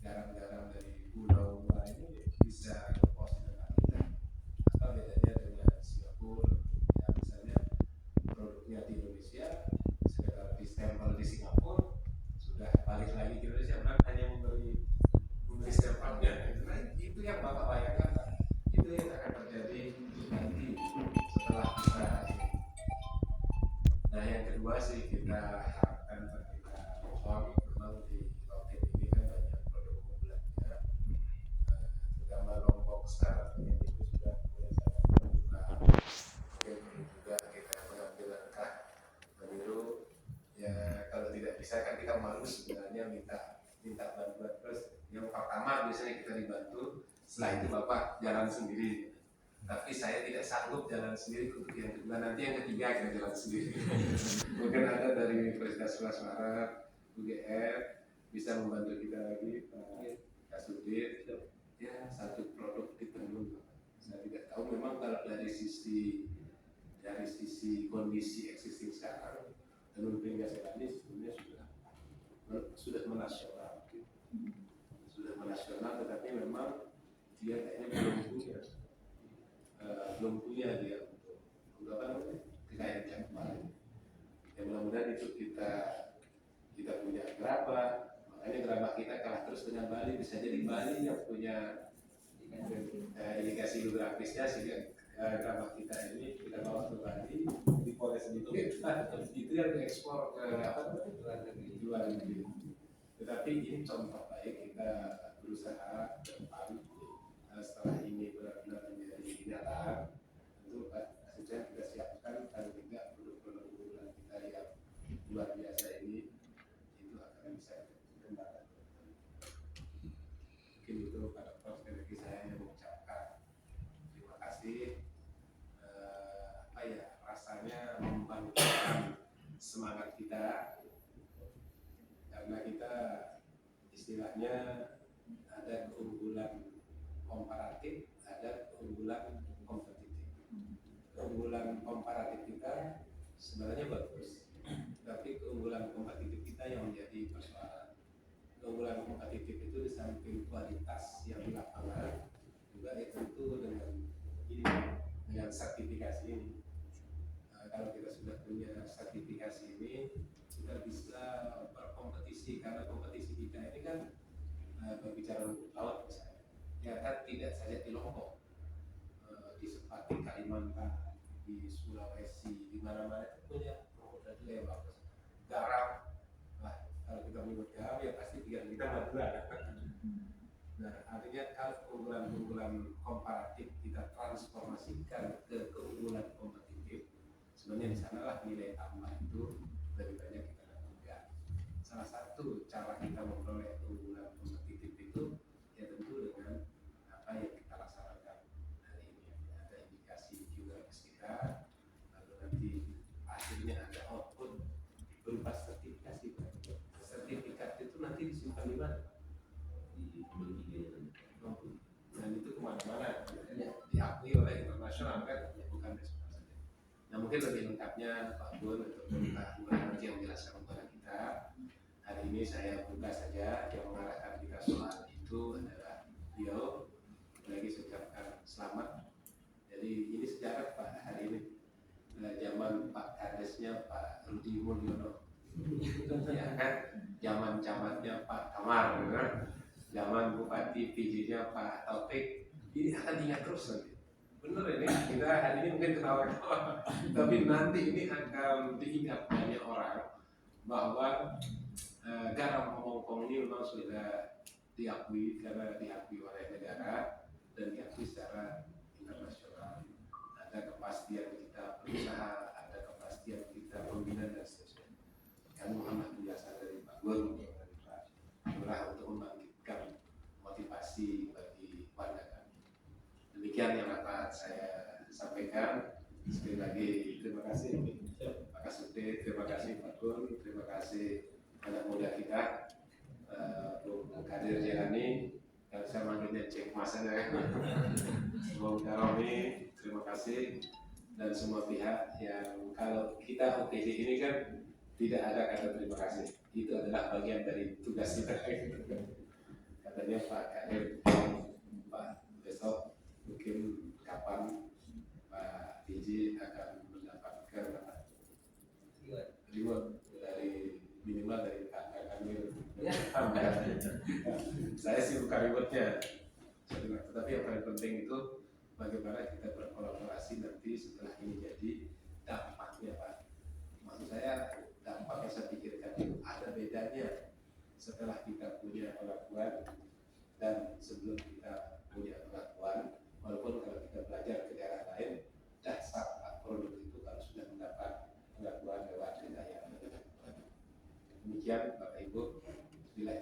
garam-garam dari pulau lain bisa ngepost di tempat kita. Apa bedanya dengan Singapura? Ya misalnya produknya di Indonesia, sekedar di stempel di Singapura, sudah balik lagi ke Indonesia, orang hanya memberi stempelnya. Nah, itu yang Bapak bayangkan, Pak. Itu yang akan terjadi nanti setelah kita ini. Nah, yang kedua sih kita harapkan dan kita mohon memang di Loket ini kan banyak produk unggulannya, terutama Lombok sekarang ini itu sudah mulai sangat terbuka. Mungkin juga kita mengambil langkah meniru. Ya kalau tidak bisa kan kita malu sebenarnya minta bantuan terus. Yang pertama biasanya kita dibantu, setelah itu Bapak jalan sendiri. Tapi saya tidak sanggup jalan sendiri untuk yang kedua, nanti yang ketiga kita jalan sendiri. Mungkin ada dari Universitas Sekolah Semarang, UGM bisa membantu kita lagi, Pak Kasudit. Ya satu produk di tenun. Saya tidak tahu memang kalau dari sisi kondisi existing sekarang, tenun Pringgasela ini sebenarnya sudah menasional, tetapi memang dia kayaknya belum punya dia untuk apa namanya kekayaan cakupan. Ya mudah-mudahan itu kita punya gerabah, makanya gerabah kita kalah terus dengan Bali. Bisa jadi Bali yang punya indikasi geografisnya, sehingga gerabah kita ini kita bawa ke Bali, dipoles itu yang diekspor ke luar negeri. Tetapi ini contoh baik kita berusaha ke depan. Setelah ini benar-benar menjadi kenyataan, tentu Pak Asisten kita siapkan paling tidak produk-produk unggulan kita yang luar biasa ini itu akan bisa dikembangkan. Mungkin itu Pak Dr. Sekali lagi saya mengucapkan terima kasih. Rasanya membangkitkan semangat kita, karena kita istilahnya ada keunggulan komparatif, ada keunggulan kompetitif. Keunggulan komparatif kita sebenarnya bagus, tapi keunggulan kompetitif kita yang menjadi persoalan. Keunggulan kompetitif itu di samping kualitas yang di lapangan, juga tentu dengan sertifikasi ini. Kalau kita sudah punya sertifikasi ini, kita bisa berkompetisi, karena kompetisi kita ini kan berbicara rumput laut misalnya. Ya kan tidak saja di Lombok, di seperti Kalimantan, di Sulawesi, di mana-mana itu punya rumput laut yang bagus. Garam, nah kalau kita menyebut garam ya pasti kita Madura. Nah artinya kalau keunggulan-keunggulan komparatif kita transformasikan ke keunggulan kompetitif, sebenarnya di sanalah nilai tambah itu lebih banyak kita dapatkan. Salah satu cara kita memperoleh keunggulan kompetitif itu ya tentu dengan apa yang kita laksanakan hari ini. Ada indikasi geografis kita, lalu nanti akhirnya ada output berupa sertifikasi. Sertifikat itu nanti disimpan di mana? Dan itu kemana-mana, diakui oleh internasional kan, bukan nasional saja. Nah mungkin lebih lengkapnya Pak Bun atau Pak Bun yang menjelaskan kepada kita. Hari ini saya buka saja, yang mengarahkan kita soal itu adalah beliau. Lagi saya ucapkan selamat. Jadi ini sejarah Pak hari ini. Zaman Pak Kadesnya Pak Rudi Mulyono, ya kan? Zaman camatnya Pak Kamar, kan? Zaman Bupati PJ-nya Pak Taufik. Ini akan diingat terus nanti. Benar ini, kita hari ini mungkin ketawa-ketawa, tapi nanti ini akan diingat banyak orang bahwa garam Hongkong ini memang sudah diakui, karena diakui oleh negara dan diakui secara internasional. Ada kepastian kita berusaha, ada kepastian kita pembinaan dan seterusnya. Kami Muhammad biasa dari Pak Guru, dari Pak Lurah untuk membangkitkan motivasi bagi warga kami. Demikian yang dapat saya sampaikan. Sekali lagi terima kasih Pak Kasudit, terima kasih Pak Gun, terima kasih anak muda kita, Bung Kadir Jelani. Kalau saya manggilnya Cek Mas aja, Bung Karomi, terima kasih, dan semua pihak yang kalau kita OKJ ini kan tidak ada kata terima kasih, itu adalah bagian dari tugas kita. Karena katanya Pak KM, Pak besok mungkin kapan Pak DJ akan mendapatkan reward dari minimal dari Kak Kamil. Saya sih bukan rewardnya, tetapi yang paling penting itu bagaimana kita berkolaborasi nanti setelah ini jadi dampaknya Pak. Maksud saya dampak yang saya pikirkan itu ada bedanya setelah kita punya pelabuhan dan sebelum kita punya pelabuhan. Walaupun kalau kita belajar ke daerah lain, dasar produk itu kalau sudah mendapat pelabuhan lewat wilayah. Demikian Bapak Ibu, bila